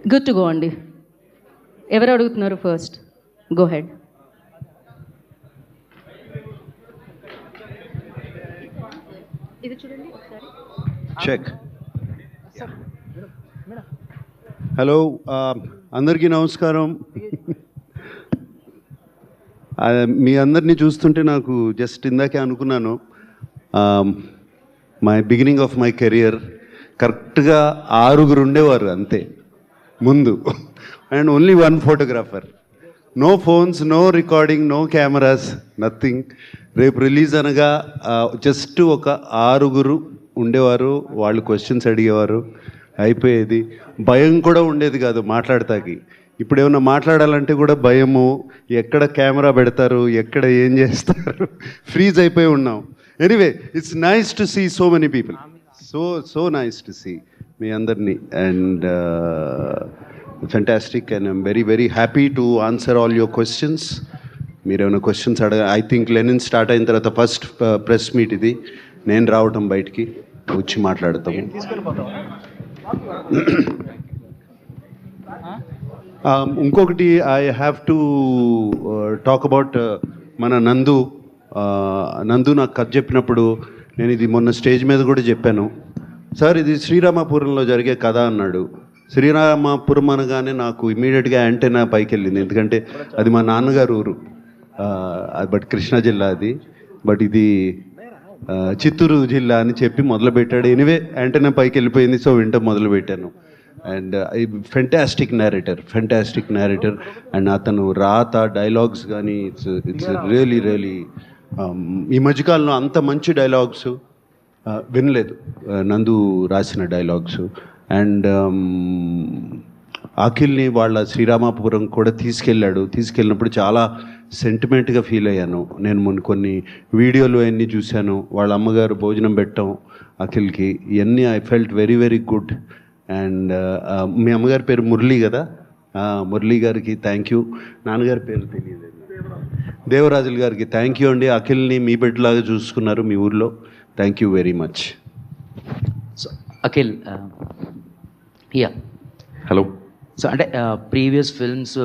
Good to go అండి. ఎవరు అడుగుతున్నారు ఫస్ట్? Go head. ఇది చూడండి ఒకసారి. చెక్. హలో, అందరికీ నమస్కారం. మీ అందరినీ చూస్తుంటే నాకు జస్ట్ ఇందాకే అనుకున్నాను, my beginning of my career కరెక్ట్గా 6 ఉండేవారు అంతే ముందు, and only 1 photographer. No phones, no recording, no cameras, nothing. రేపు రిలీజ్ అనగా జస్ట్ ఒక 6 ఉండేవారు. వాళ్ళు క్వశ్చన్స్ అడిగేవారు, అయిపోయేది. భయం కూడా ఉండేది కాదు మాట్లాడతాకి. ఇప్పుడు ఏమన్నా మాట్లాడాలంటే కూడా భయము, ఎక్కడ కెమెరా పెడతారు, ఎక్కడ ఏం చేస్తారు, ఫ్రీజ్ అయిపోయి ఉన్నాం. Anyway, it's nice to see so many people. So nice to see మీ అందరినీ, and fantastic, and I'm very very happy to answer all your questions. మీరు ఏమైనా questions I think Lenin start అయిన తర్వాత ఫస్ట్ ప్రెస్ మీట్ ఇది. నేను రావటం బయటికి వచ్చి మాట్లాడతాము. ఇంకొకటి I have to talk about మన నందు. నాకు కథ చెప్పినప్పుడు నేను ఇది మొన్న స్టేజ్ మీద కూడా చెప్పాను. సార్, ఇది శ్రీరామపురంలో జరిగే కథ అన్నాడు. శ్రీరామపురం అనగానే నాకు ఇమీడియట్గా యాంటెనా పైకి వెళ్ళింది, ఎందుకంటే అది మా నాన్నగారు ఊరు. బట్ కృష్ణా జిల్లా అది, బట్ ఇది చిత్తూరు జిల్లా అని చెప్పి మొదలుపెట్టాడు. ఎనివే యాంటెనా పైకి వెళ్ళిపోయింది, సో వింటూ మొదలుపెట్టాను. అండ్ ఫెంటాస్టిక్ నేరేటర్, అండ్ అతను రాత డైలాగ్స్ కానీ ఇట్స్ రియలీ ఈ మధ్యకాలంలో అంత మంచి డైలాగ్స్ వినలేదు, నందు రాసిన డైలాగ్స్. అండ్ అఖిల్ని వాళ్ళ శ్రీరామపురం కూడా తీసుకెళ్ళినప్పుడు చాలా సెంటిమెంట్గా ఫీల్ అయ్యాను. నేను మొన్న కొన్ని వీడియోలు అవన్నీ చూశాను, వాళ్ళ అమ్మగారు భోజనం పెట్టడం అఖిల్కి, ఇవన్నీ I felt very very good. And మీ అమ్మగారి పేరు మురళి కదా, మురళి గారికి థ్యాంక్ యూ. నాన్నగారి పేరు తెలియదు, దేవరాజుల గారికి థ్యాంక్ యూ అండి. అఖిల్ని మీ బిడ్డలాగా చూసుకున్నారు మీ ఊర్లో. Thank you very much. So Akhil, yeah hello. So అంటే ప్రీవియస్ ఫిల్మ్స్